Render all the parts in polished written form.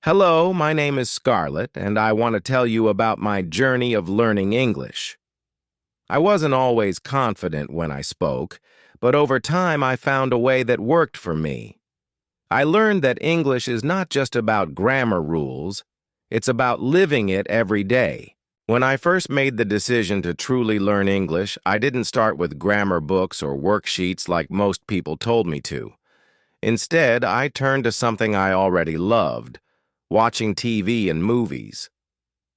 Hello, my name is Scarlett, and I want to tell you about my journey of learning English. I wasn't always confident when I spoke, but over time I found a way that worked for me. I learned that English is not just about grammar rules, it's about living it every day. When I first made the decision to truly learn English, I didn't start with grammar books or worksheets like most people told me to. Instead, I turned to something I already loved: watching TV and movies.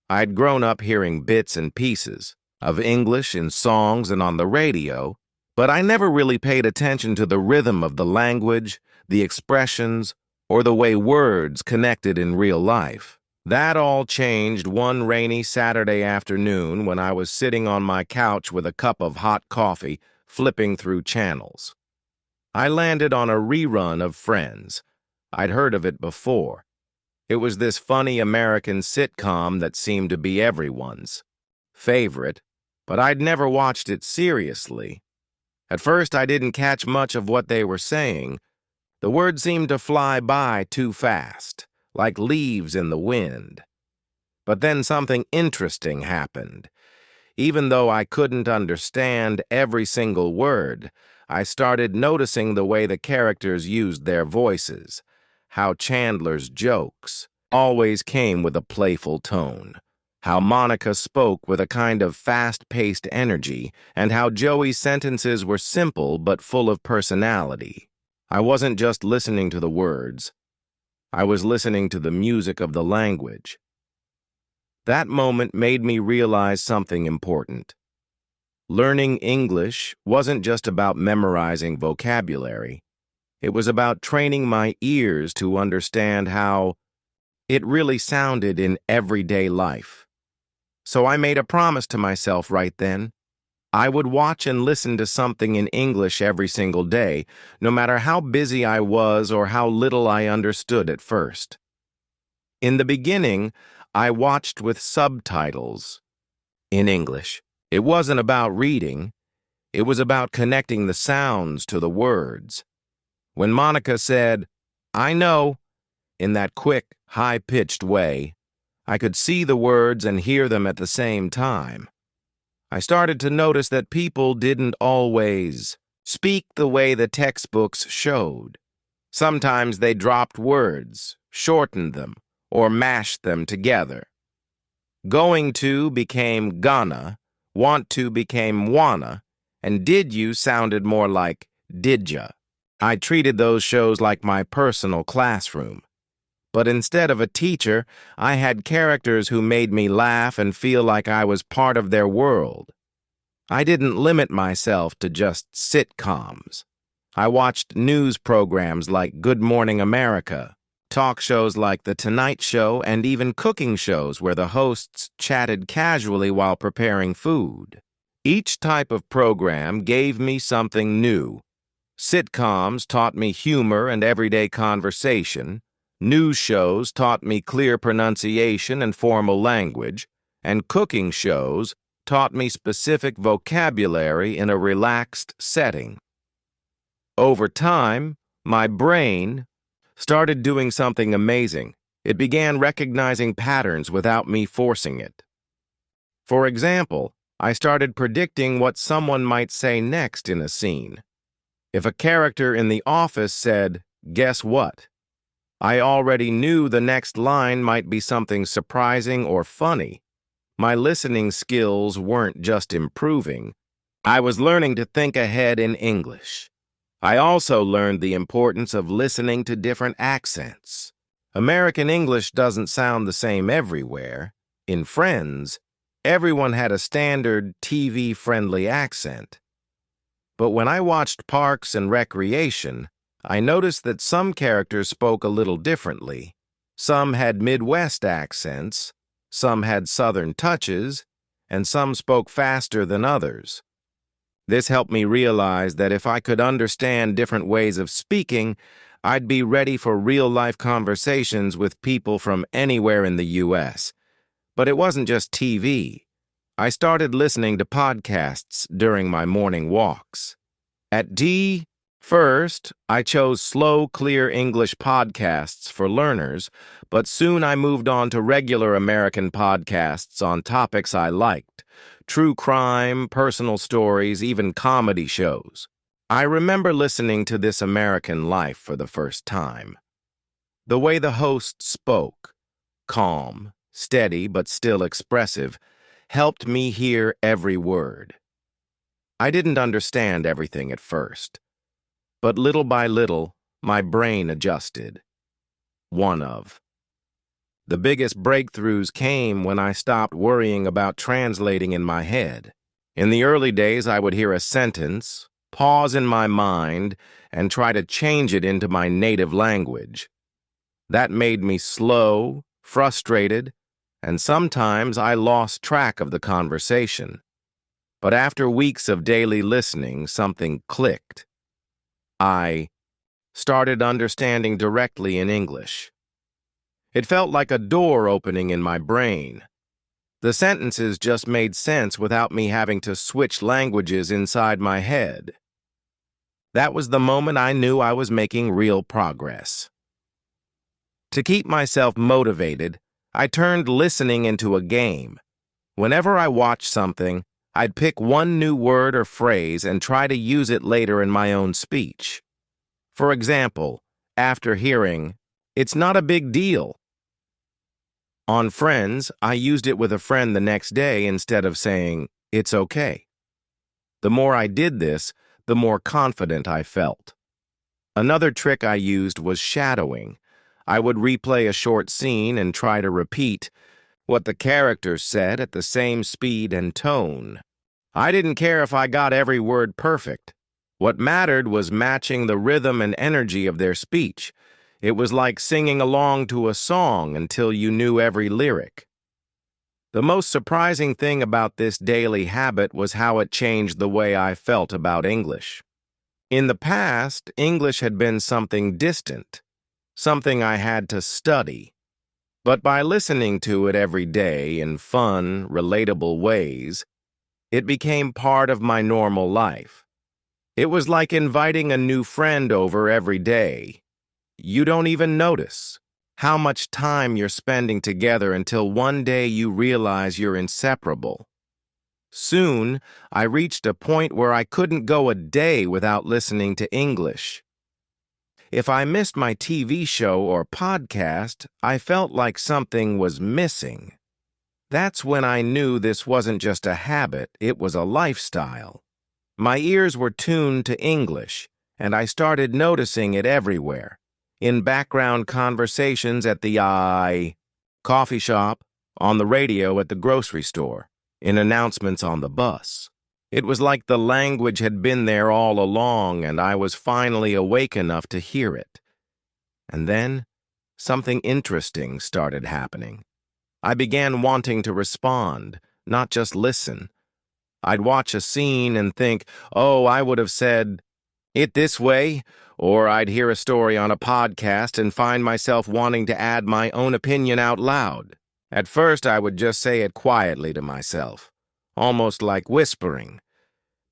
I'd grown up hearing bits and pieces of English in songs and on the radio, but I never really paid attention to the rhythm of the language, the expressions, or the way words connected in real life. That all changed one rainy Saturday afternoon when I was sitting on my couch with a cup of hot coffee, flipping through channels. I landed on a rerun of Friends. I'd heard of it before. It was this funny American sitcom that seemed to be everyone's favorite, but I'd never watched it seriously. At first, I didn't catch much of what they were saying. The words seemed to fly by too fast, like leaves in the wind. But then something interesting happened. Even though I couldn't understand every single word, I started noticing the way the characters used their voices, how Chandler's jokes always came with a playful tone, how Monica spoke with a kind of fast-paced energy, and how Joey's sentences were simple but full of personality. I wasn't just listening to the words. I was listening to the music of the language. That moment made me realize something important. Learning English wasn't just about memorizing vocabulary. It was about training my ears to understand how it really sounded in everyday life. So I made a promise to myself right then. I would watch and listen to something in English every single day, no matter how busy I was or how little I understood at first. In the beginning, I watched with subtitles in English. It wasn't about reading. It was about connecting the sounds to the words. When Monica said, "I know," in that quick, high-pitched way, I could see the words and hear them at the same time. I started to notice that people didn't always speak the way the textbooks showed. Sometimes they dropped words, shortened them, or mashed them together. Going to became gonna, want to became wanna, and did you sounded more like did ya. I treated those shows like my personal classroom. But instead of a teacher, I had characters who made me laugh and feel like I was part of their world. I didn't limit myself to just sitcoms. I watched news programs like Good Morning America, talk shows like The Tonight Show, and even cooking shows where the hosts chatted casually while preparing food. Each type of program gave me something new. Sitcoms taught me humor and everyday conversation. News shows taught me clear pronunciation and formal language. And cooking shows taught me specific vocabulary in a relaxed setting. Over time, my brain started doing something amazing. It began recognizing patterns without me forcing it. For example, I started predicting what someone might say next in a scene. If a character in The Office said, "Guess what?" I already knew the next line might be something surprising or funny. My listening skills weren't just improving. I was learning to think ahead in English. I also learned the importance of listening to different accents. American English doesn't sound the same everywhere. In Friends, everyone had a standard TV-friendly accent. But when I watched Parks and Recreation, I noticed that some characters spoke a little differently. Some had Midwest accents, some had Southern touches, and some spoke faster than others. This helped me realize that if I could understand different ways of speaking, I'd be ready for real-life conversations with people from anywhere in the U.S. But it wasn't just TV. I started listening to podcasts during my morning walks. At First, I chose slow, clear English podcasts for learners, but soon I moved on to regular American podcasts on topics I liked: true crime, personal stories, even comedy shows. I remember listening to This American Life for the first time. The way the host spoke, calm, steady, but still expressive, helped me hear every word. I didn't understand everything at first, but little by little, my brain adjusted. The biggest breakthroughs came when I stopped worrying about translating in my head. In the early days, I would hear a sentence, pause in my mind, and try to change it into my native language. That made me slow, frustrated, and sometimes I lost track of the conversation. But after weeks of daily listening, something clicked. I started understanding directly in English. It felt like a door opening in my brain. The sentences just made sense without me having to switch languages inside my head. That was the moment I knew I was making real progress. To keep myself motivated, I turned listening into a game. Whenever I watched something, I'd pick one new word or phrase and try to use it later in my own speech. For example, after hearing, "It's not a big deal" on Friends, I used it with a friend the next day instead of saying, "It's okay." The more I did this, the more confident I felt. Another trick I used was shadowing. I would replay a short scene and try to repeat what the characters said at the same speed and tone. I didn't care if I got every word perfect. What mattered was matching the rhythm and energy of their speech. It was like singing along to a song until you knew every lyric. The most surprising thing about this daily habit was how it changed the way I felt about English. In the past, English had been something distant, something I had to study. But by listening to it every day in fun, relatable ways, it became part of my normal life. It was like inviting a new friend over every day. You don't even notice how much time you're spending together until one day you realize you're inseparable. Soon, I reached a point where I couldn't go a day without listening to English. If I missed my TV show or podcast, I felt like something was missing. That's when I knew this wasn't just a habit, it was a lifestyle. My ears were tuned to English, and I started noticing it everywhere. In background conversations at the coffee shop, on the radio at the grocery store, in announcements on the bus. It was like the language had been there all along, and I was finally awake enough to hear it. And then, something interesting started happening. I began wanting to respond, not just listen. I'd watch a scene and think, oh, I would have said it this way, or I'd hear a story on a podcast and find myself wanting to add my own opinion out loud. At first, I would just say it quietly to myself, almost like whispering.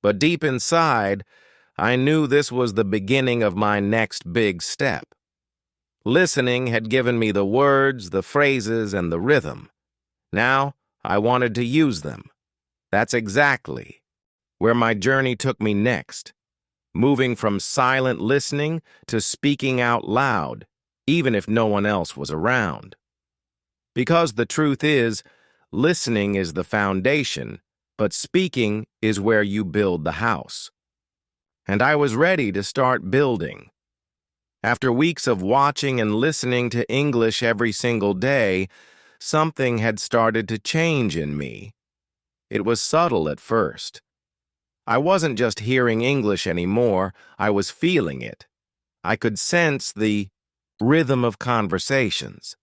But deep inside, I knew this was the beginning of my next big step. Listening had given me the words, the phrases, and the rhythm. Now, I wanted to use them. That's exactly where my journey took me next, moving from silent listening to speaking out loud, even if no one else was around. Because the truth is, listening is the foundation, but speaking is where you build the house. And I was ready to start building. After weeks of watching and listening to English every single day, something had started to change in me. It was subtle at first. I wasn't just hearing English anymore, I was feeling it. I could sense the rhythm of conversations,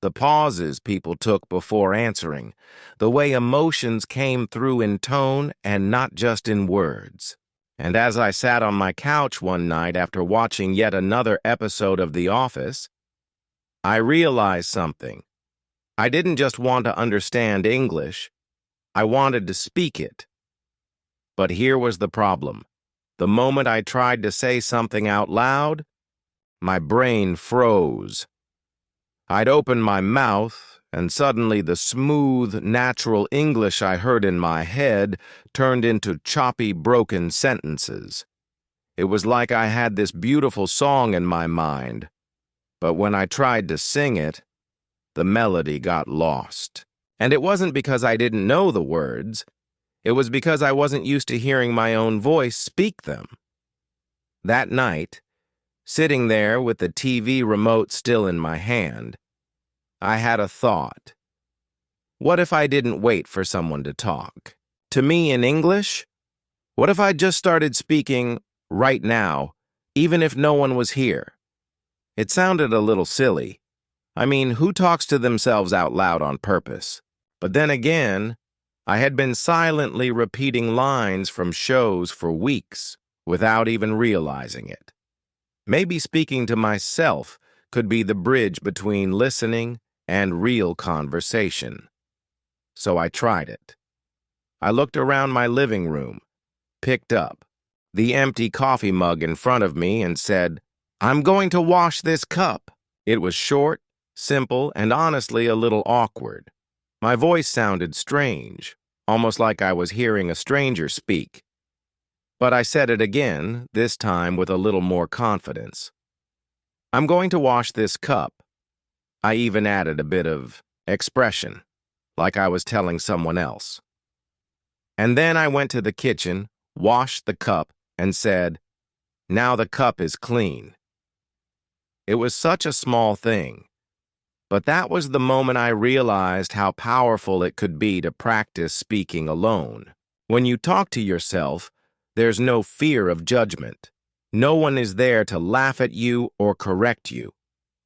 the pauses people took before answering, the way emotions came through in tone and not just in words. And as I sat on my couch one night after watching yet another episode of The Office, I realized something. I didn't just want to understand English, I wanted to speak it. But here was the problem. The moment I tried to say something out loud, my brain froze. I'd open my mouth, and suddenly the smooth, natural English I heard in my head turned into choppy, broken sentences. It was like I had this beautiful song in my mind, but when I tried to sing it, the melody got lost. And it wasn't because I didn't know the words. It was because I wasn't used to hearing my own voice speak them. That night, sitting there with the TV remote still in my hand, I had a thought. What if I didn't wait for someone to talk? To me in English? What if I just started speaking right now, even if no one was here? It sounded a little silly. I mean, who talks to themselves out loud on purpose? But then again, I had been silently repeating lines from shows for weeks without even realizing it. Maybe speaking to myself could be the bridge between listening and real conversation. So I tried it. I looked around my living room, picked up the empty coffee mug in front of me and said, "I'm going to wash this cup." It was short, simple, and honestly a little awkward. My voice sounded strange, almost like I was hearing a stranger speak. But I said it again, this time with a little more confidence. "I'm going to wash this cup." I even added a bit of expression, like I was telling someone else. And then I went to the kitchen, washed the cup, and said, "Now the cup is clean." It was such a small thing, but that was the moment I realized how powerful it could be to practice speaking alone. When you talk to yourself, there's no fear of judgment. No one is there to laugh at you or correct you.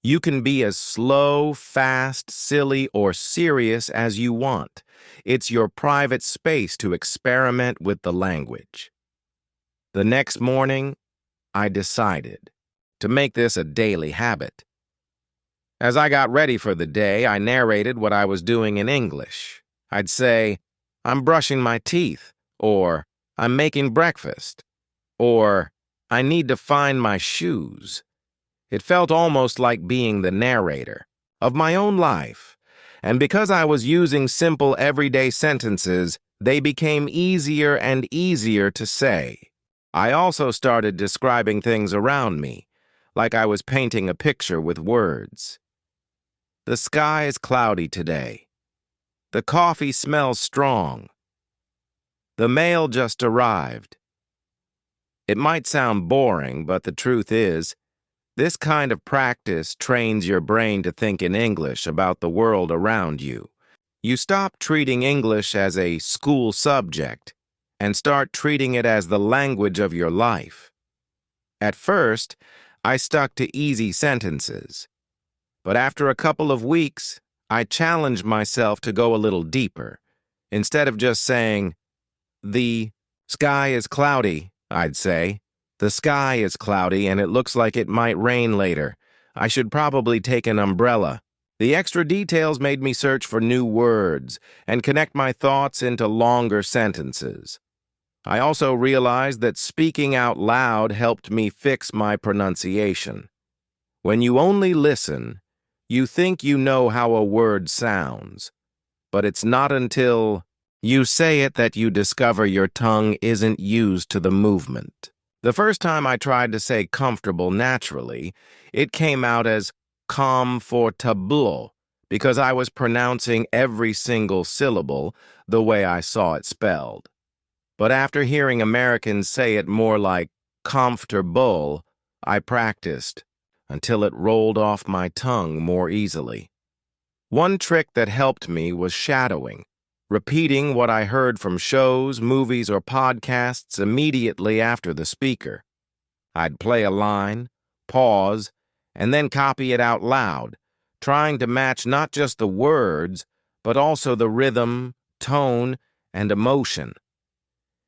You can be as slow, fast, silly, or serious as you want. It's your private space to experiment with the language. The next morning, I decided to make this a daily habit. As I got ready for the day, I narrated what I was doing in English. I'd say, "I'm brushing my teeth," or "I'm making breakfast," or "I need to find my shoes." It felt almost like being the narrator of my own life, and because I was using simple everyday sentences, they became easier and easier to say. I also started describing things around me, like I was painting a picture with words. The sky is cloudy today. The coffee smells strong. The mail just arrived. It might sound boring, but the truth is, this kind of practice trains your brain to think in English about the world around you. You stop treating English as a school subject and start treating it as the language of your life. At first, I stuck to easy sentences, but after a couple of weeks, I challenged myself to go a little deeper. Instead of just saying, "The sky is cloudy," I'd say, "The sky is cloudy and it looks like it might rain later. I should probably take an umbrella." The extra details made me search for new words and connect my thoughts into longer sentences. I also realized that speaking out loud helped me fix my pronunciation. When you only listen, you think you know how a word sounds, but it's not until you say it that you discover your tongue isn't used to the movement. The first time I tried to say comfortable naturally, it came out as comfortable because I was pronouncing every single syllable the way I saw it spelled. But after hearing Americans say it more like comfortable, I practiced until it rolled off my tongue more easily. One trick that helped me was shadowing, repeating what I heard from shows, movies, or podcasts immediately after the speaker. I'd play a line, pause, and then copy it out loud, trying to match not just the words, but also the rhythm, tone, and emotion.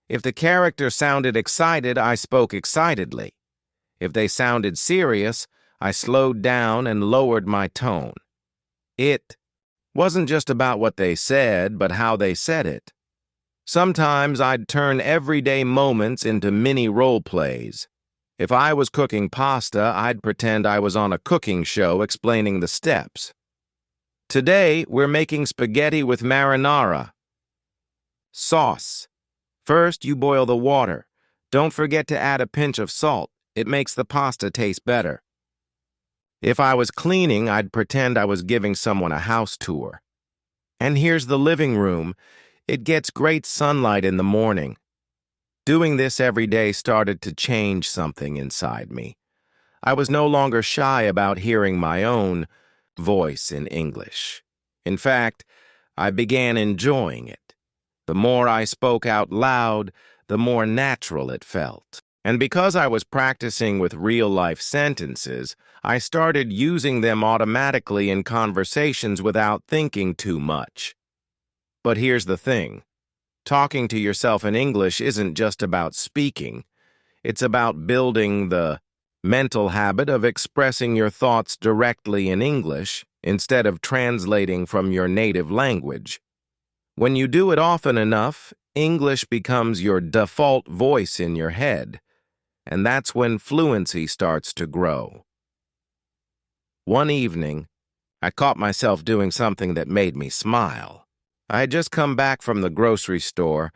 If the character sounded excited, I spoke excitedly. If they sounded serious, I slowed down and lowered my tone. It wasn't just about what they said, but how they said it. Sometimes I'd turn everyday moments into mini role plays. If I was cooking pasta, I'd pretend I was on a cooking show explaining the steps. Today, we're making spaghetti with marinara. Sauce. First, you boil the water. Don't forget to add a pinch of salt. It makes the pasta taste better. If I was cleaning, I'd pretend I was giving someone a house tour. And here's the living room. It gets great sunlight in the morning. Doing this every day started to change something inside me. I was no longer shy about hearing my own voice in English. In fact, I began enjoying it. The more I spoke out loud, the more natural it felt. And because I was practicing with real-life sentences, I started using them automatically in conversations without thinking too much. But here's the thing. Talking to yourself in English isn't just about speaking. It's about building the mental habit of expressing your thoughts directly in English instead of translating from your native language. When you do it often enough, English becomes your default voice in your head, and that's when fluency starts to grow. One evening, I caught myself doing something that made me smile. I had just come back from the grocery store,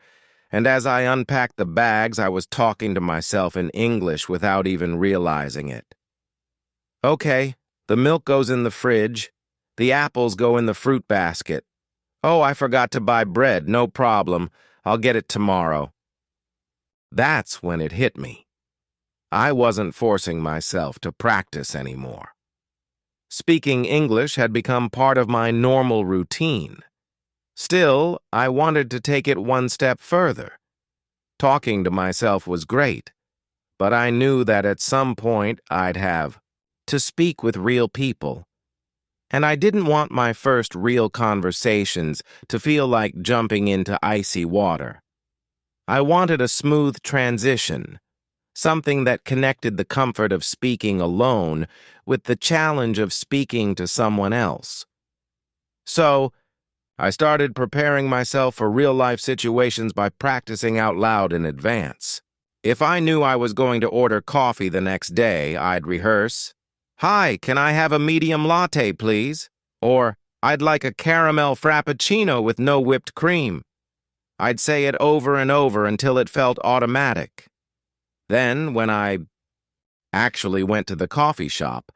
and as I unpacked the bags, I was talking to myself in English without even realizing it. Okay, the milk goes in the fridge. The apples go in the fruit basket. Oh, I forgot to buy bread. No problem. I'll get it tomorrow. That's when it hit me. I wasn't forcing myself to practice anymore. Speaking English had become part of my normal routine. Still, I wanted to take it one step further. Talking to myself was great, but I knew that at some point I'd have to speak with real people. And I didn't want my first real conversations to feel like jumping into icy water. I wanted a smooth transition, something that connected the comfort of speaking alone with the challenge of speaking to someone else. So, I started preparing myself for real-life situations by practicing out loud in advance. If I knew I was going to order coffee the next day, I'd rehearse, "Hi, can I have a medium latte, please?" Or, "I'd like a caramel frappuccino with no whipped cream." I'd say it over and over until it felt automatic. Then, when I actually went to the coffee shop,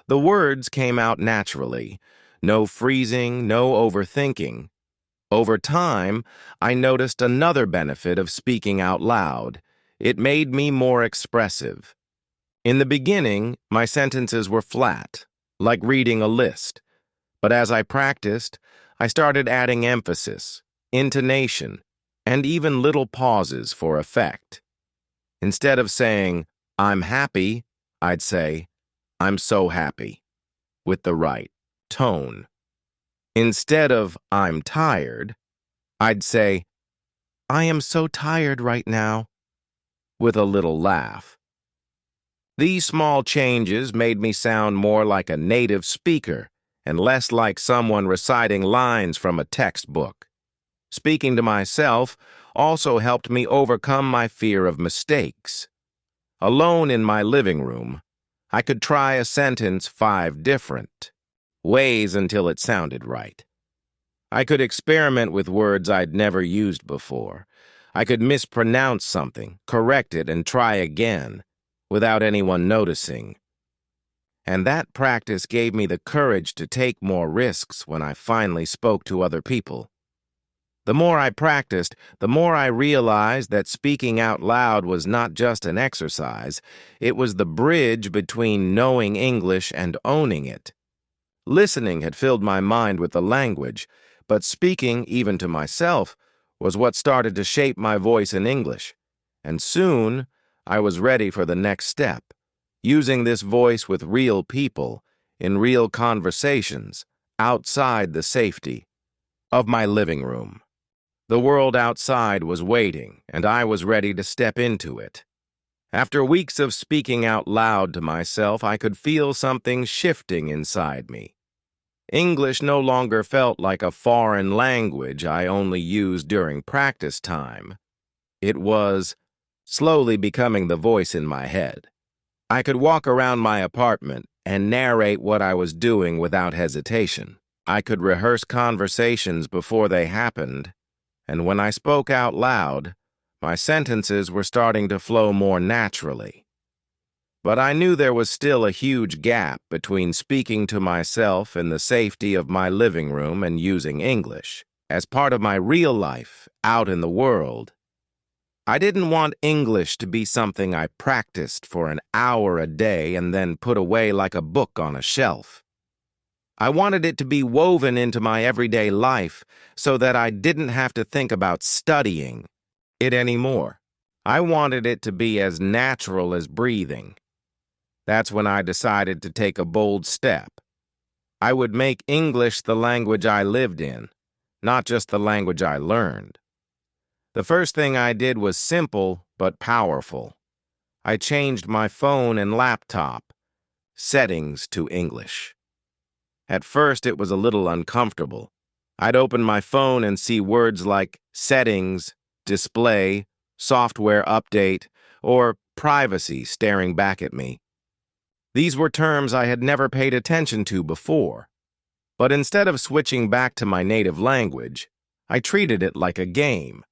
the words came out naturally. No freezing, no overthinking. Over time, I noticed another benefit of speaking out loud. It made me more expressive. In the beginning, my sentences were flat, like reading a list. But as I practiced, I started adding emphasis, intonation, and even little pauses for effect. Instead of saying, "I'm happy," I'd say, "I'm so happy," with the right tone. Instead of "I'm tired," I'd say, "I am so tired right now," with a little laugh. These small changes made me sound more like a native speaker and less like someone reciting lines from a textbook. Speaking to myself also helped me overcome my fear of mistakes. Alone in my living room, I could try a sentence 5 different ways until it sounded right. I could experiment with words I'd never used before. I could mispronounce something, correct it, and try again, without anyone noticing. And that practice gave me the courage to take more risks when I finally spoke to other people. The more I practiced, the more I realized that speaking out loud was not just an exercise, it was the bridge between knowing English and owning it. Listening had filled my mind with the language, but speaking, even to myself, was what started to shape my voice in English. And soon, I was ready for the next step, using this voice with real people, in real conversations, outside the safety of my living room. The world outside was waiting, and I was ready to step into it. After weeks of speaking out loud to myself, I could feel something shifting inside me. English no longer felt like a foreign language I only used during practice time. It was slowly becoming the voice in my head. I could walk around my apartment and narrate what I was doing without hesitation. I could rehearse conversations before they happened, and when I spoke out loud, my sentences were starting to flow more naturally. But I knew there was still a huge gap between speaking to myself in the safety of my living room and using English as part of my real life out in the world. I didn't want English to be something I practiced for an hour a day and then put away like a book on a shelf. I wanted it to be woven into my everyday life so that I didn't have to think about studying it anymore. I wanted it to be as natural as breathing. That's when I decided to take a bold step. I would make English the language I lived in, not just the language I learned. The first thing I did was simple but powerful. I changed my phone and laptop settings to English. At first, it was a little uncomfortable. I'd open my phone and see words like settings, display, software update, or privacy staring back at me. These were terms I had never paid attention to before. But instead of switching back to my native language, I treated it like a game.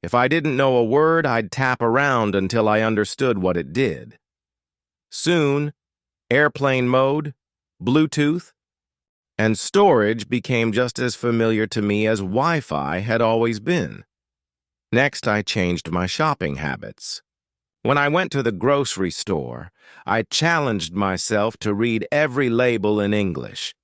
If I didn't know a word, I'd tap around until I understood what it did. Soon, airplane mode, Bluetooth, and storage became just as familiar to me as Wi-Fi had always been. Next, I changed my shopping habits. When I went to the grocery store, I challenged myself to read every label in English.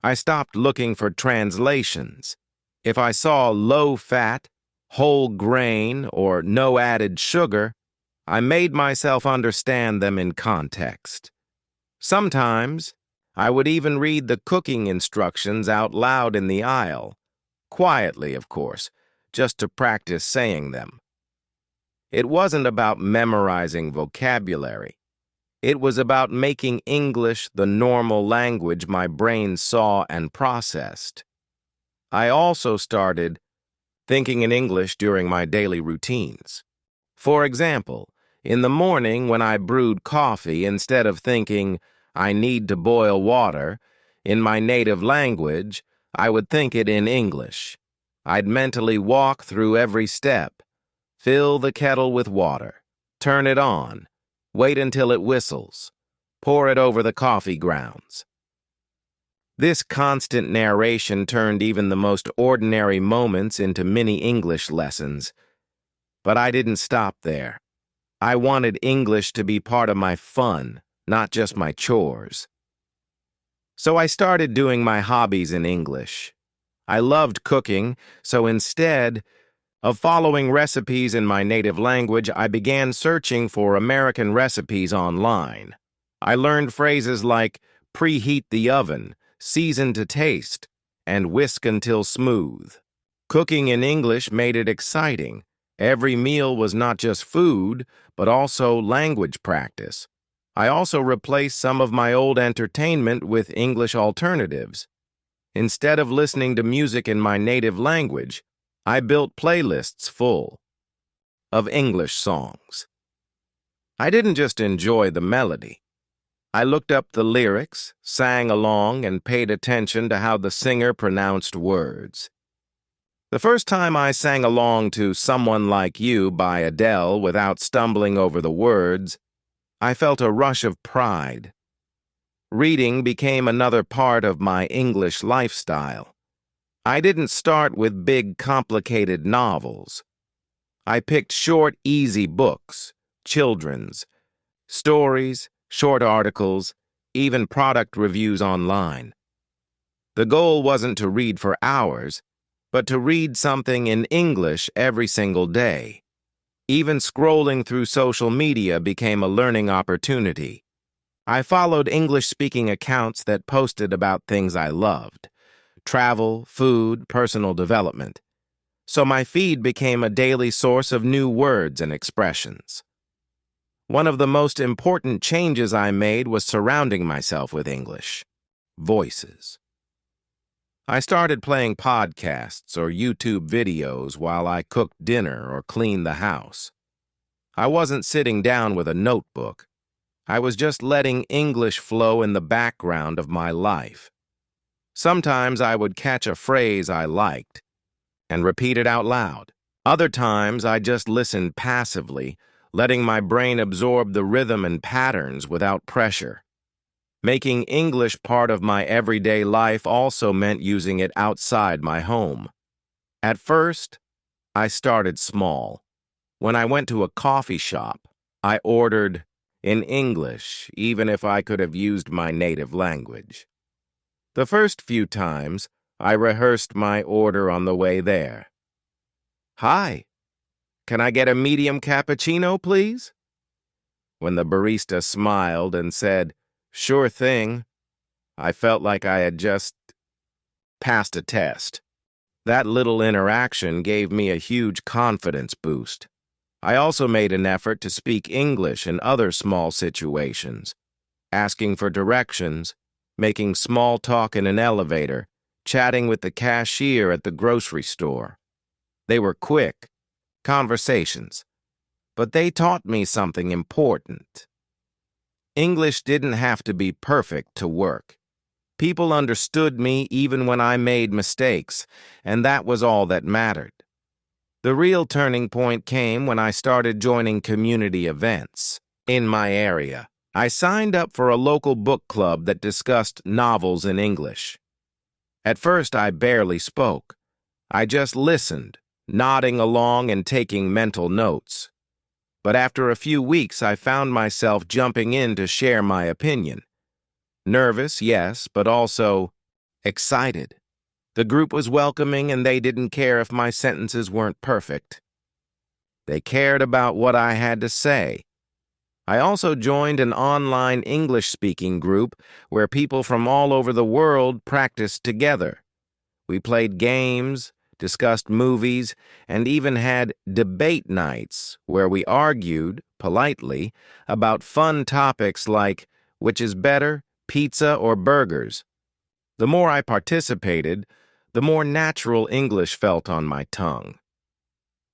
I stopped looking for translations. If I saw low-fat, whole grain, or no added sugar, I made myself understand them in context. Sometimes, I would even read the cooking instructions out loud in the aisle, quietly, of course, just to practice saying them. It wasn't about memorizing vocabulary. It was about making English the normal language my brain saw and processed. I also started thinking in English during my daily routines. For example, in the morning when I brewed coffee, instead of thinking, I need to boil water, in my native language, I would think it in English. I'd mentally walk through every step. Fill the kettle with water. Turn it on. Wait until it whistles. Pour it over the coffee grounds. This constant narration turned even the most ordinary moments into mini English lessons. But I didn't stop there. I wanted English to be part of my fun, not just my chores. So I started doing my hobbies in English. I loved cooking, so instead of following recipes in my native language, I began searching for American recipes online. I learned phrases like preheat the oven, season to taste, and whisk until smooth. Cooking in English made it exciting. Every meal was not just food, but also language practice. I also replaced some of my old entertainment with English alternatives. Instead of listening to music in my native language, I built playlists full of English songs. I didn't just enjoy the melody. I looked up the lyrics, sang along, and paid attention to how the singer pronounced words. The first time I sang along to Someone Like You by Adele without stumbling over the words, I felt a rush of pride. Reading became another part of my English lifestyle. I didn't start with big, complicated novels. I picked short, easy books, children's, stories, short articles, even product reviews online. The goal wasn't to read for hours, but to read something in English every single day. Even scrolling through social media became a learning opportunity. I followed English-speaking accounts that posted about things I loved: travel, food, personal development. So my feed became a daily source of new words and expressions. One of the most important changes I made was surrounding myself with English voices. I started playing podcasts or YouTube videos while I cooked dinner or cleaned the house. I wasn't sitting down with a notebook. I was just letting English flow in the background of my life. Sometimes I would catch a phrase I liked and repeat it out loud. Other times I just listened passively, letting my brain absorb the rhythm and patterns without pressure. Making English part of my everyday life also meant using it outside my home. At first, I started small. When I went to a coffee shop, I ordered in English, even if I could have used my native language. The first few times, I rehearsed my order on the way there. "Hi, can I get a medium cappuccino, please?" When the barista smiled and said, "Sure thing," I felt like I had just passed a test. That little interaction gave me a huge confidence boost. I also made an effort to speak English in other small situations, asking for directions, making small talk in an elevator, chatting with the cashier at the grocery store. They were quick conversations, but they taught me something important. English didn't have to be perfect to work. People understood me even when I made mistakes, and that was all that mattered. The real turning point came when I started joining community events in my area. I signed up for a local book club that discussed novels in English. At first, I barely spoke. I just listened, nodding along and taking mental notes. But after a few weeks, I found myself jumping in to share my opinion. Nervous, yes, but also excited. The group was welcoming, and they didn't care if my sentences weren't perfect. They cared about what I had to say. I also joined an online English-speaking group where people from all over the world practiced together. We played games, discussed movies, and even had debate nights where we argued, politely, about fun topics like which is better, pizza or burgers. The more I participated, the more natural English felt on my tongue.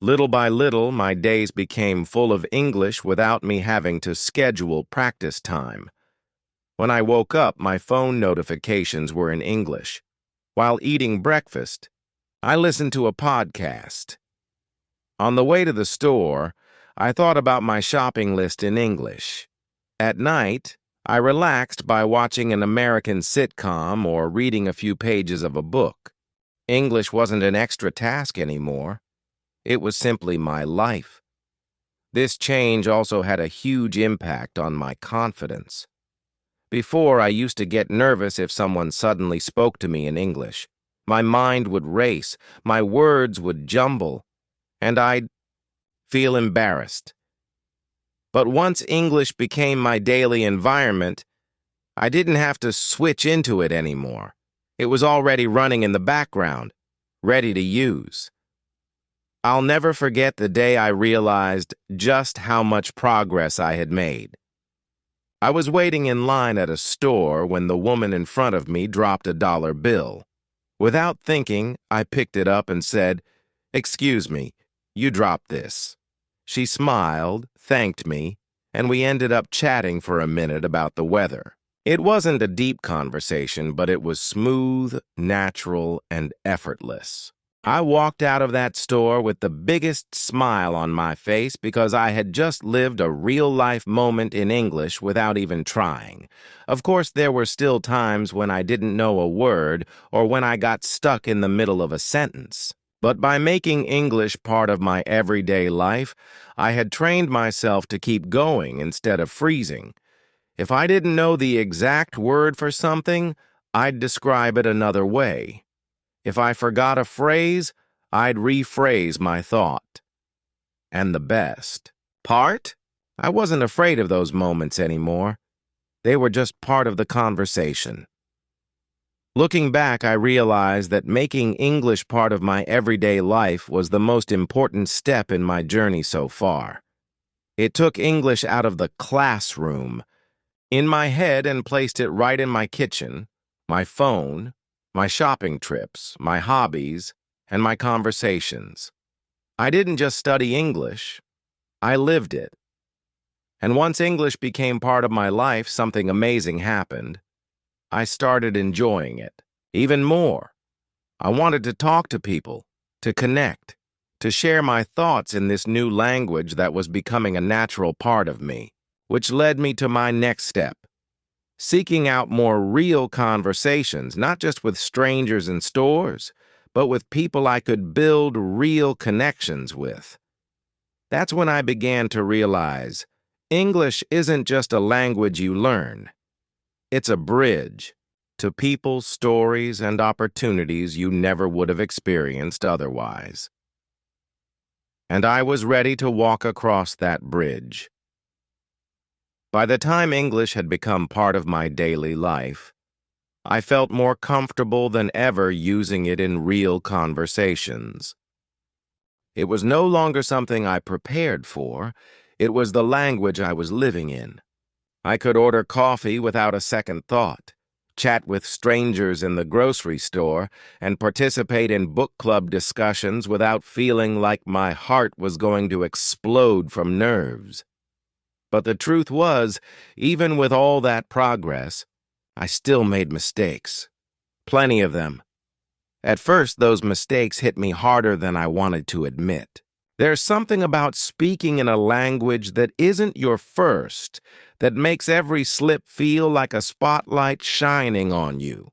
Little by little, my days became full of English without me having to schedule practice time. When I woke up, my phone notifications were in English. While eating breakfast, I listened to a podcast. On the way to the store, I thought about my shopping list in English. At night, I relaxed by watching an American sitcom or reading a few pages of a book. English wasn't an extra task anymore. It was simply my life. This change also had a huge impact on my confidence. Before, I used to get nervous if someone suddenly spoke to me in English. My mind would race, my words would jumble, and I'd feel embarrassed. But once English became my daily environment, I didn't have to switch into it anymore. It was already running in the background, ready to use. I'll never forget the day I realized just how much progress I had made. I was waiting in line at a store when the woman in front of me dropped a dollar bill. Without thinking, I picked it up and said, "Excuse me, you dropped this." She smiled, thanked me, and we ended up chatting for a minute about the weather. It wasn't a deep conversation, but it was smooth, natural, and effortless. I walked out of that store with the biggest smile on my face because I had just lived a real-life moment in English without even trying. Of course, there were still times when I didn't know a word or when I got stuck in the middle of a sentence. But by making English part of my everyday life, I had trained myself to keep going instead of freezing. If I didn't know the exact word for something, I'd describe it another way. If I forgot a phrase, I'd rephrase my thought. And the best part? I wasn't afraid of those moments anymore. They were just part of the conversation. Looking back, I realized that making English part of my everyday life was the most important step in my journey so far. It took English out of the classroom, in my head, and placed it right in my kitchen, my phone, my shopping trips, my hobbies, and my conversations. I didn't just study English, I lived it. And once English became part of my life, something amazing happened. I started enjoying it even more. I wanted to talk to people, to connect, to share my thoughts in this new language that was becoming a natural part of me, which led me to my next step, seeking out more real conversations, not just with strangers in stores, but with people I could build real connections with. That's when I began to realize English isn't just a language you learn. It's a bridge to people, stories, and opportunities you never would have experienced otherwise. And I was ready to walk across that bridge. By the time English had become part of my daily life, I felt more comfortable than ever using it in real conversations. It was no longer something I prepared for, it was the language I was living in. I could order coffee without a second thought, chat with strangers in the grocery store, and participate in book club discussions without feeling like my heart was going to explode from nerves. But the truth was, even with all that progress, I still made mistakes. Plenty of them. At first, those mistakes hit me harder than I wanted to admit. There's something about speaking in a language that isn't your first that makes every slip feel like a spotlight shining on you.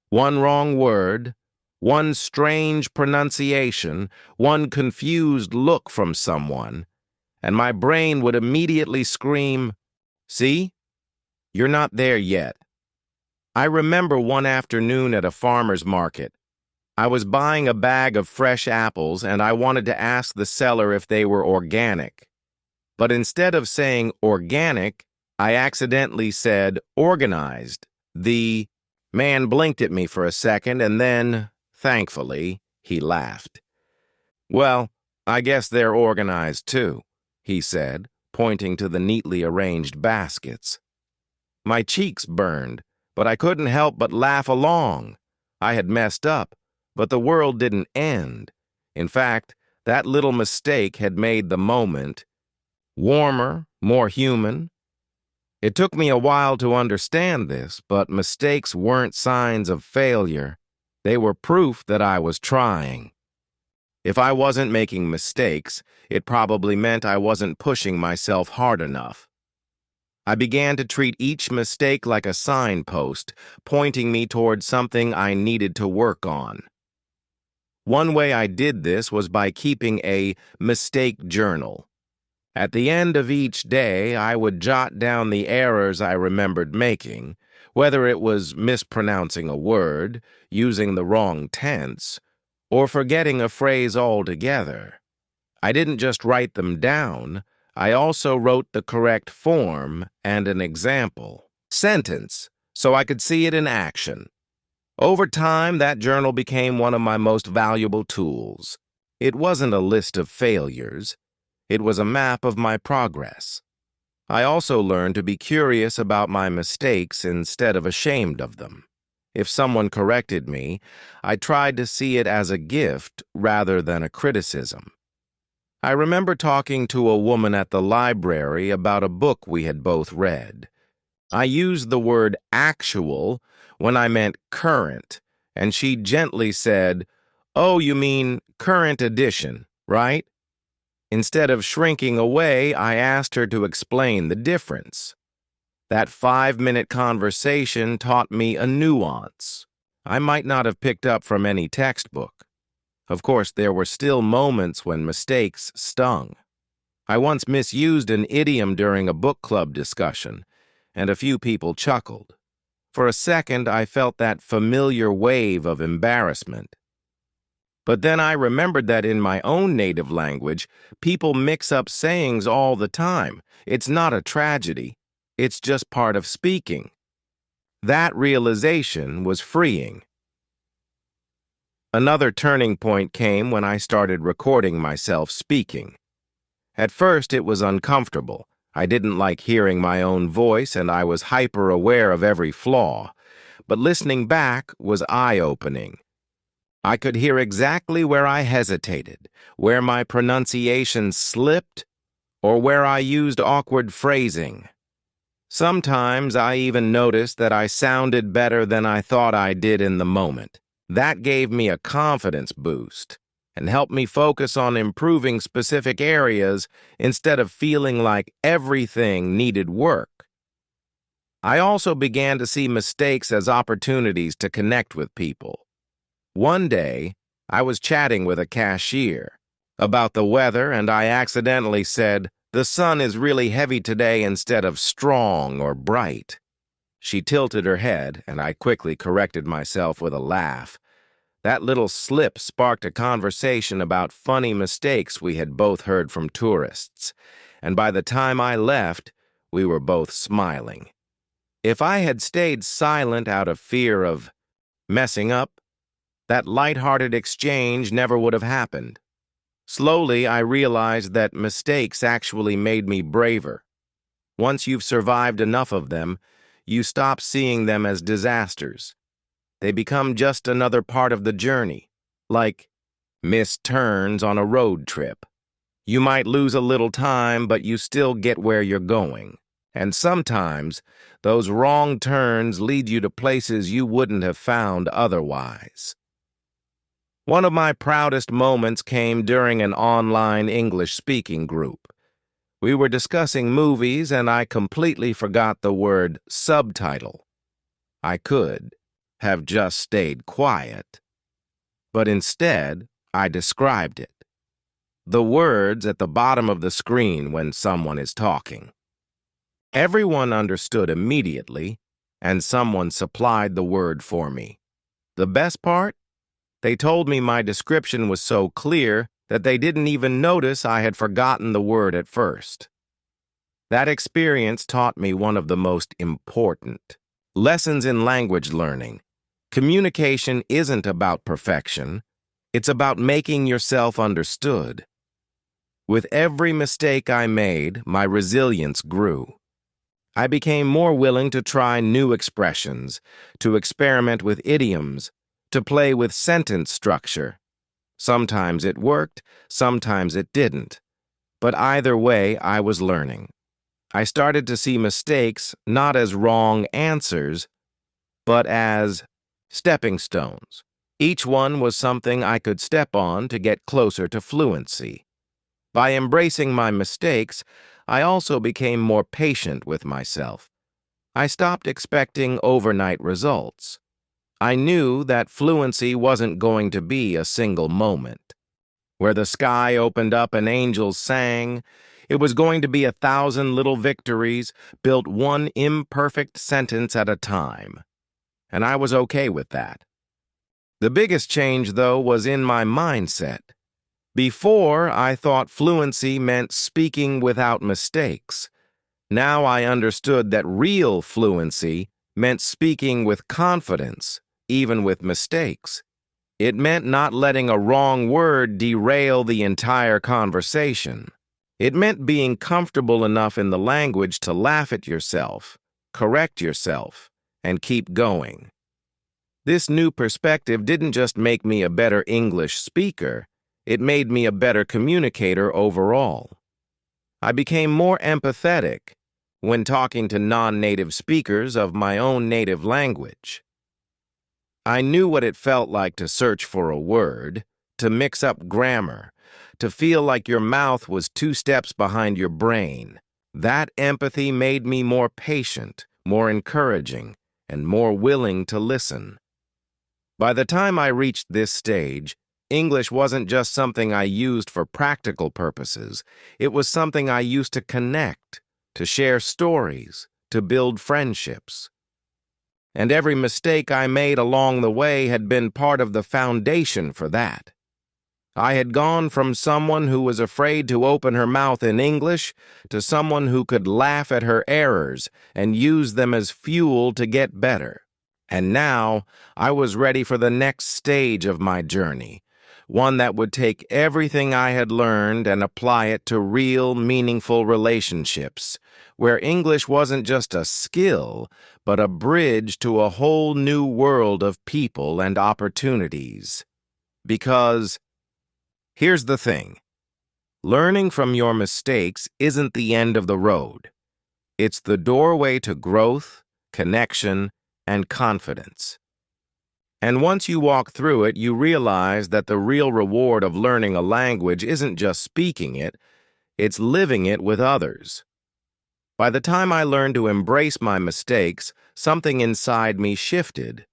One wrong word, one strange pronunciation, one confused look from someone, and my brain would immediately scream, "See? You're not there yet." I remember one afternoon at a farmer's market. I was buying a bag of fresh apples and I wanted to ask the seller if they were organic. But instead of saying organic, I accidentally said organized. The man blinked at me for a second and then, thankfully, he laughed. "Well, I guess they're organized too," he said, pointing to the neatly arranged baskets. My cheeks burned, but I couldn't help but laugh along. I had messed up, but the world didn't end. In fact, that little mistake had made the moment warmer, more human. It took me a while to understand this, but mistakes weren't signs of failure. They were proof that I was trying. If I wasn't making mistakes, it probably meant I wasn't pushing myself hard enough. I began to treat each mistake like a signpost, pointing me toward something I needed to work on. One way I did this was by keeping a mistake journal. At the end of each day, I would jot down the errors I remembered making, whether it was mispronouncing a word, using the wrong tense, or forgetting a phrase altogether. I didn't just write them down, I also wrote the correct form and an example sentence so I could see it in action. Over time, that journal became one of my most valuable tools. It wasn't a list of failures. It was a map of my progress. I also learned to be curious about my mistakes instead of ashamed of them. If someone corrected me, I tried to see it as a gift rather than a criticism. I remember talking to a woman at the library about a book we had both read. I used the word actual when I meant current, and she gently said, "Oh, you mean current edition, right?" Instead of shrinking away, I asked her to explain the difference. That 5-minute conversation taught me a nuance I might not have picked up from any textbook. Of course, there were still moments when mistakes stung. I once misused an idiom during a book club discussion, and a few people chuckled. For a second, I felt that familiar wave of embarrassment. But then I remembered that in my own native language, people mix up sayings all the time. It's not a tragedy. It's just part of speaking. That realization was freeing. Another turning point came when I started recording myself speaking. At first, it was uncomfortable. I didn't like hearing my own voice, and I was hyper-aware of every flaw. but listening back was eye-opening. I could hear exactly where I hesitated, where my pronunciation slipped, or where I used awkward phrasing. Sometimes I even noticed that I sounded better than I thought I did in the moment. That gave me a confidence boost and helped me focus on improving specific areas instead of feeling like everything needed work. I also began to see mistakes as opportunities to connect with people. One day, I was chatting with a cashier about the weather, and I accidentally said, "The sun is really heavy today," instead of strong or bright. She tilted her head, and I quickly corrected myself with a laugh. That little slip sparked a conversation about funny mistakes we had both heard from tourists, and by the time I left, we were both smiling. If I had stayed silent out of fear of messing up, that light-hearted exchange never would have happened. Slowly, I realized that mistakes actually made me braver. Once you've survived enough of them, you stop seeing them as disasters. They become just another part of the journey, like missed turns on a road trip. You might lose a little time, but you still get where you're going. And sometimes, those wrong turns lead you to places you wouldn't have found otherwise. One of my proudest moments came during an online English-speaking group. We were discussing movies, and I completely forgot the word subtitle. I could have just stayed quiet, but instead, I described it. The words at the bottom of the screen when someone is talking. Everyone understood immediately, and someone supplied the word for me. The best part? They told me my description was so clear that they didn't even notice I had forgotten the word at first. That experience taught me one of the most important lessons in language learning. Communication isn't about perfection. It's about making yourself understood. With every mistake I made, my resilience grew. I became more willing to try new expressions, to experiment with idioms, to play with sentence structure. Sometimes it worked, sometimes it didn't. But either way, I was learning. I started to see mistakes not as wrong answers, but as stepping stones. Each one was something I could step on to get closer to fluency. By embracing my mistakes, I also became more patient with myself. I stopped expecting overnight results. I knew that fluency wasn't going to be a single moment. Where the sky opened up and angels sang, it was going to be 1,000 little victories built one imperfect sentence at a time. And I was okay with that. The biggest change, though, was in my mindset. Before, I thought fluency meant speaking without mistakes. Now I understood that real fluency meant speaking with confidence, even with mistakes. It meant not letting a wrong word derail the entire conversation. It meant being comfortable enough in the language to laugh at yourself, correct yourself, and keep going. This new perspective didn't just make me a better English speaker, it made me a better communicator overall. I became more empathetic when talking to non-native speakers of my own native language. I knew what it felt like to search for a word, to mix up grammar, to feel like your mouth was 2 steps behind your brain. That empathy made me more patient, more encouraging, and more willing to listen. By the time I reached this stage, English wasn't just something I used for practical purposes. It was something I used to connect, to share stories, to build friendships. And every mistake I made along the way had been part of the foundation for that. I had gone from someone who was afraid to open her mouth in English to someone who could laugh at her errors and use them as fuel to get better. And now I was ready for the next stage of my journey, one that would take everything I had learned and apply it to real, meaningful relationships, where English wasn't just a skill, but a bridge to a whole new world of people and opportunities. Because, here's the thing, learning from your mistakes isn't the end of the road. It's the doorway to growth, connection, and confidence. And once you walk through it, you realize that the real reward of learning a language isn't just speaking it, it's living it with others. By the time I learned to embrace my mistakes, something inside me shifted.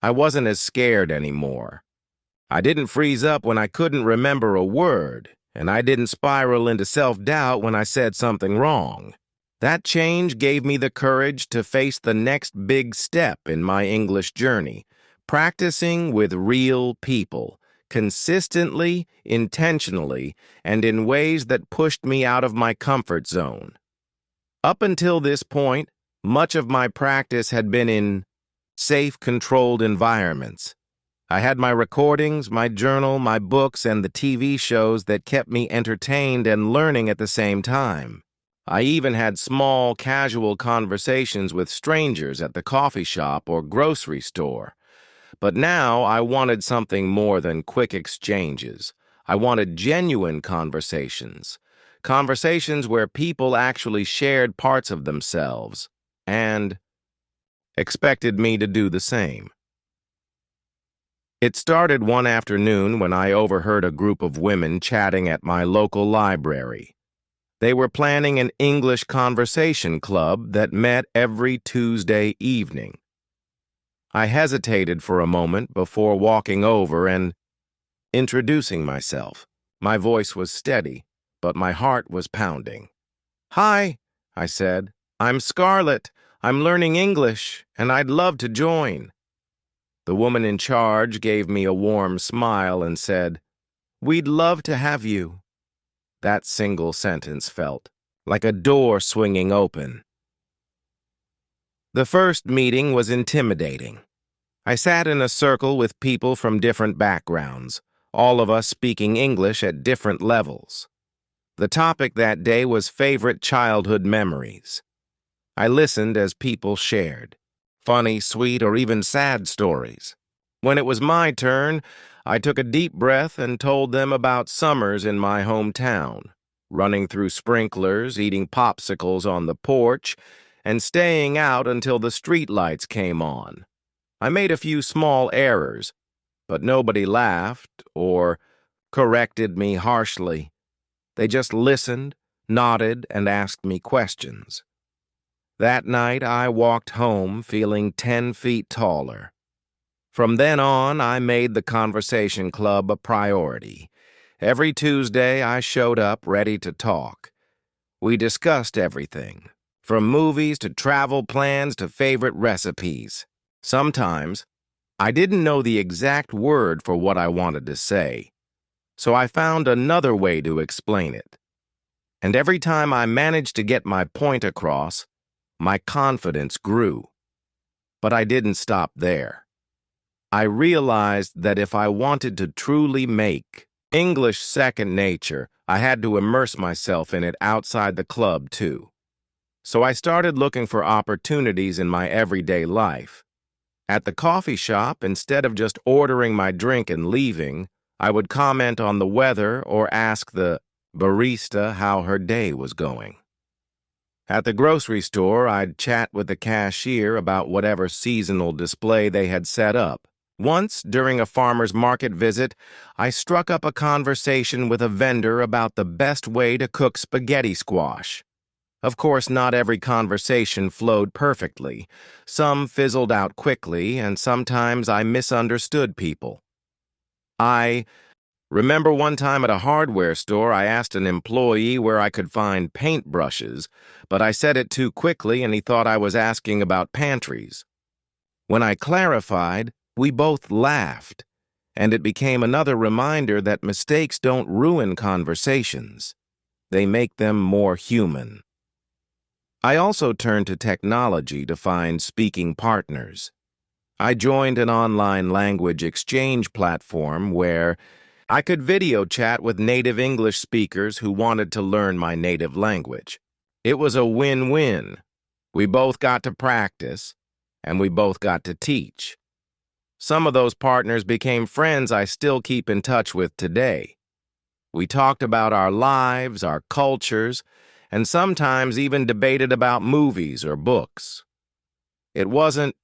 I wasn't as scared anymore. I didn't freeze up when I couldn't remember a word, and I didn't spiral into self-doubt when I said something wrong. That change gave me the courage to face the next big step in my English journey, practicing with real people, consistently, intentionally, and in ways that pushed me out of my comfort zone. Up until this point, much of my practice had been in safe, controlled environments. I had my recordings, my journal, my books, and the TV shows that kept me entertained and learning at the same time. I even had small, casual conversations with strangers at the coffee shop or grocery store. But now I wanted something more than quick exchanges. I wanted genuine conversations. Conversations where people actually shared parts of themselves and expected me to do the same. It started one afternoon when I overheard a group of women chatting at my local library. They were planning an English conversation club that met every Tuesday evening. I hesitated for a moment before walking over and introducing myself. My voice was steady, but my heart was pounding. "Hi," I said. "I'm Scarlett. I'm learning English, and I'd love to join." The woman in charge gave me a warm smile and said, "We'd love to have you." That single sentence felt like a door swinging open. The first meeting was intimidating. I sat in a circle with people from different backgrounds, all of us speaking English at different levels. The topic that day was favorite childhood memories. I listened as people shared funny, sweet, or even sad stories. When it was my turn, I took a deep breath and told them about summers in my hometown, running through sprinklers, eating popsicles on the porch, and staying out until the streetlights came on. I made a few small errors, but nobody laughed or corrected me harshly. They just listened, nodded, and asked me questions. That night, I walked home feeling 10 feet taller. From then on, I made the conversation club a priority. Every Tuesday, I showed up ready to talk. We discussed everything, from movies to travel plans to favorite recipes. Sometimes, I didn't know the exact word for what I wanted to say, so I found another way to explain it. And every time I managed to get my point across, my confidence grew. But I didn't stop there. I realized that if I wanted to truly make English second nature, I had to immerse myself in it outside the club too. So I started looking for opportunities in my everyday life. At the coffee shop, instead of just ordering my drink and leaving, I would comment on the weather or ask the barista how her day was going. At the grocery store, I'd chat with the cashier about whatever seasonal display they had set up. Once, during a farmer's market visit, I struck up a conversation with a vendor about the best way to cook spaghetti squash. Of course, not every conversation flowed perfectly. Some fizzled out quickly, and sometimes I misunderstood people. I remember one time at a hardware store, I asked an employee where I could find paintbrushes, but I said it too quickly and he thought I was asking about pantries. When I clarified, we both laughed, and it became another reminder that mistakes don't ruin conversations. They make them more human. I also turned to technology to find speaking partners. I joined an online language exchange platform where I could video chat with native English speakers who wanted to learn my native language. It was a win-win. We both got to practice, and we both got to teach. Some of those partners became friends I still keep in touch with today. We talked about our lives, our cultures, and sometimes even debated about movies or books. It wasn't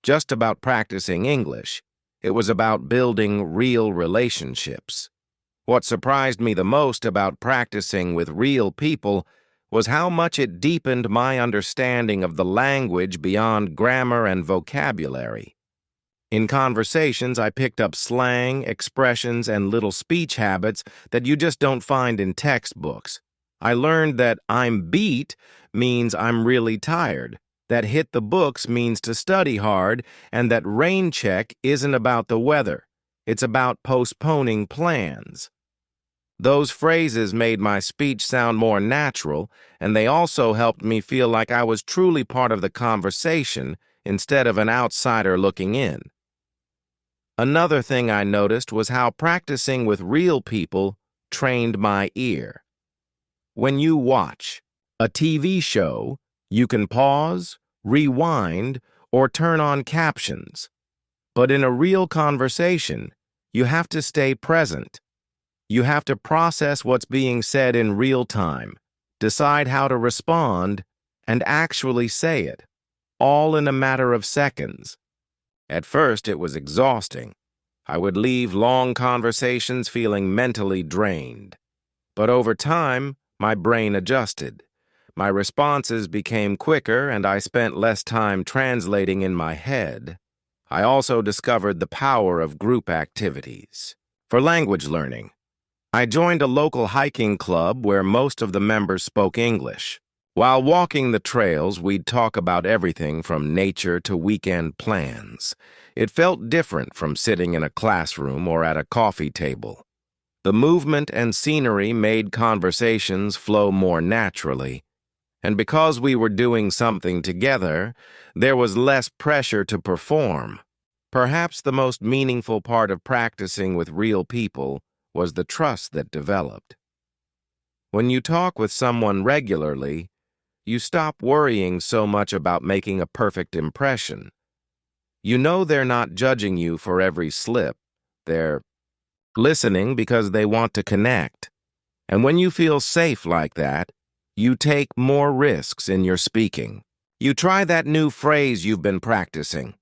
just about practicing English. It was about building real relationships. What surprised me the most about practicing with real people was how much it deepened my understanding of the language beyond grammar and vocabulary. In conversations, I picked up slang, expressions, and little speech habits that you just don't find in textbooks. I learned that "I'm beat" means I'm really tired, that "hit the books" means to study hard, and that "rain check" isn't about the weather. It's about postponing plans. Those phrases made my speech sound more natural, and they also helped me feel like I was truly part of the conversation instead of an outsider looking in. Another thing I noticed was how practicing with real people trained my ear. When you watch a TV show, you can pause, rewind, or turn on captions. But in a real conversation, you have to stay present. You have to process what's being said in real time, decide how to respond, and actually say it, all in a matter of seconds. At first, it was exhausting. I would leave long conversations feeling mentally drained. But over time, my brain adjusted. My responses became quicker, and I spent less time translating in my head. I also discovered the power of group activities. For language learning, I joined a local hiking club where most of the members spoke English. While walking the trails, we'd talk about everything from nature to weekend plans. It felt different from sitting in a classroom or at a coffee table. The movement and scenery made conversations flow more naturally. And because we were doing something together, there was less pressure to perform. Perhaps the most meaningful part of practicing with real people was the trust that developed. When you talk with someone regularly, you stop worrying so much about making a perfect impression. You know they're not judging you for every slip. They're listening because they want to connect. And when you feel safe like that, you take more risks in your speaking. You try that new phrase you've been practicing.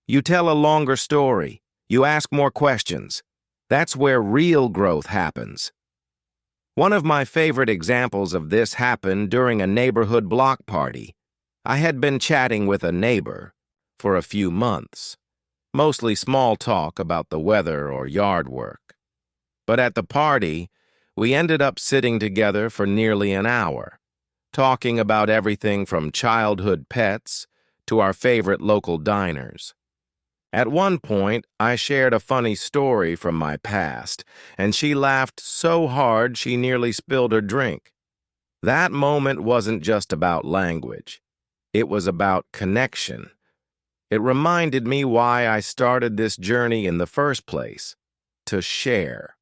You tell a longer story. You ask more questions. That's where real growth happens. One of my favorite examples of this happened during a neighborhood block party. I had been chatting with a neighbor for a few months, mostly small talk about the weather or yard work. But at the party, we ended up sitting together for nearly an hour, talking about everything from childhood pets to our favorite local diners. At one point, I shared a funny story from my past, and she laughed so hard she nearly spilled her drink. That moment wasn't just about language. It was about connection. It reminded me why I started this journey in the first place, to share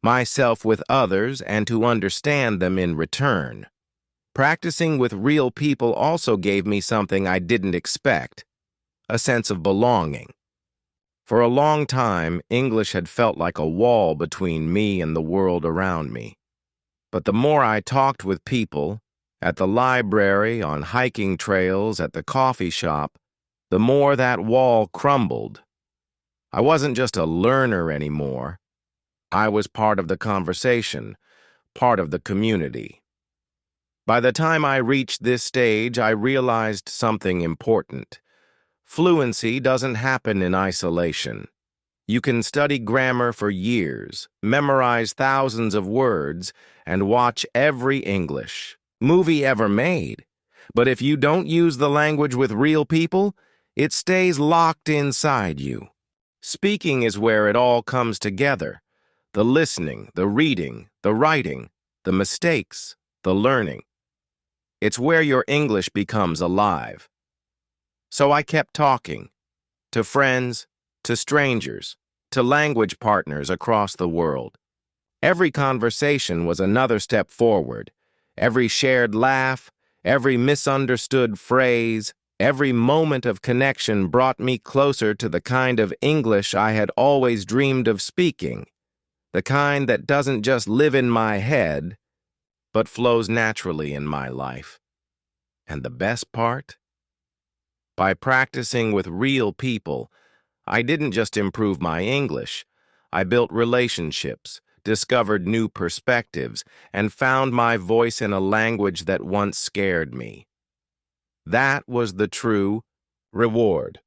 myself with others and to understand them in return. Practicing with real people also gave me something I didn't expect, a sense of belonging. For a long time, English had felt like a wall between me and the world around me. But the more I talked with people, at the library, on hiking trails, at the coffee shop, the more that wall crumbled. I wasn't just a learner anymore. I was part of the conversation, part of the community. By the time I reached this stage, I realized something important. Fluency doesn't happen in isolation. You can study grammar for years, memorize thousands of words, and watch every English movie ever made. But if you don't use the language with real people, it stays locked inside you. Speaking is where it all comes together. The listening, the reading, the writing, the mistakes, the learning. It's where your English becomes alive. So I kept talking, to friends, to strangers, to language partners across the world. Every conversation was another step forward. Every shared laugh, every misunderstood phrase, every moment of connection brought me closer to the kind of English I had always dreamed of speaking, the kind that doesn't just live in my head, but flows naturally in my life. And the best part? By practicing with real people, I didn't just improve my English. I built relationships, discovered new perspectives, and found my voice in a language that once scared me. That was the true reward.